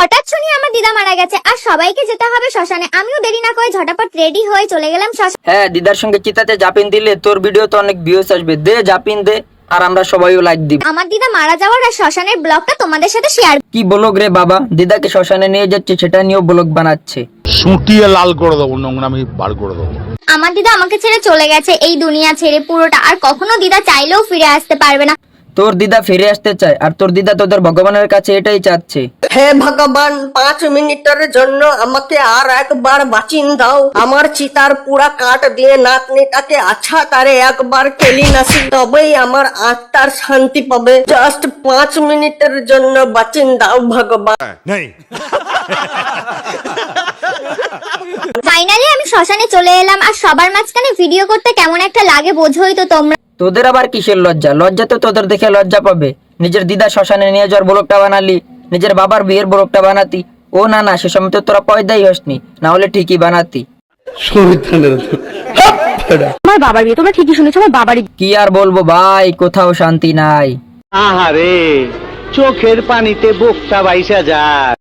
হঠাৎ শুনি আমার দিদা মারা গেছে আর সবাইকে যেতে হবে শ্মশানে। আমিও দেরি না করে ঝটাপট রেডি হয়ে চলে গেলাম শ্মশানে। হ্যাঁ, দিদার সঙ্গে চিতাতে জাপিন দিলে তোর ভিডিও তো অনেক ভিউজ আসবে। দে জাপিন দে, আর আমরা সবাইও লাইক দিব। আমার দিদা মারা যাওয়ার আর শ্মশানের ব্লগটা তোমাদের সাথে শেয়ার। কি ব্লগ রে বাবা, দিদাকে শ্মশানে নিয়ে যাচ্ছে সেটা নিয়েও ব্লগ বানাচ্ছে। সুটিয়ে লাল করে দেবো, নোংরামি বার করে দেবো। আমার দিদা আমাকে ছেড়ে চলে গেছে এই দুনিয়া ছেড়ে পুরোটা, আর কখনো দিদা চাইলেও ফিরে আসতে পারবে না। তোর দিদা ফিরে আসতে চায়, আর তোর দিদা তোদের ভগবানের কাছে এটাই চাচ্ছে। হে ভগবান, 5 মিনিটের জন্য আমাকে আর একবার বাঁচিন দাও। আমার চিতার পুরা কাঠ দিয়ে নাতনিটাকে আচ্ছা তারে একবার কেলি নাসি, তবেই আমার আত্মার শান্তি পাবে। জাস্ট 5 মিনিটের জন্য বাঁচিন দাও ভগবান। ফাইনালি আমি শ্মশানে চলে এলাম, আর সবার মাঝখানে ভিডিও করতে কেমন একটা লাগে বোঝোই তো তোমরা। তোদের আবার কিসের লজ্জা? লজ্জা তো তোদের দেখে লজ্জা পাবে। নিজের দিদা শ্মশানে নিয়ে যাওয়ার ব্লগটা বানালি, নিজের বাবার বিয়ের ব্লগটা বানাতি। ও না না, সে সময় তো তোরা পয়দাই হসনি, না হলে ঠিকই বানাতি। আমার বাবার বিয়ে, তোমরা ঠিকই শুনেছো, আমার বাবারই। কি আর বলবো ভাই, কোথাও শান্তি নাই। আহারে, চোখের পানিতে বুকটা বাইসা যায়।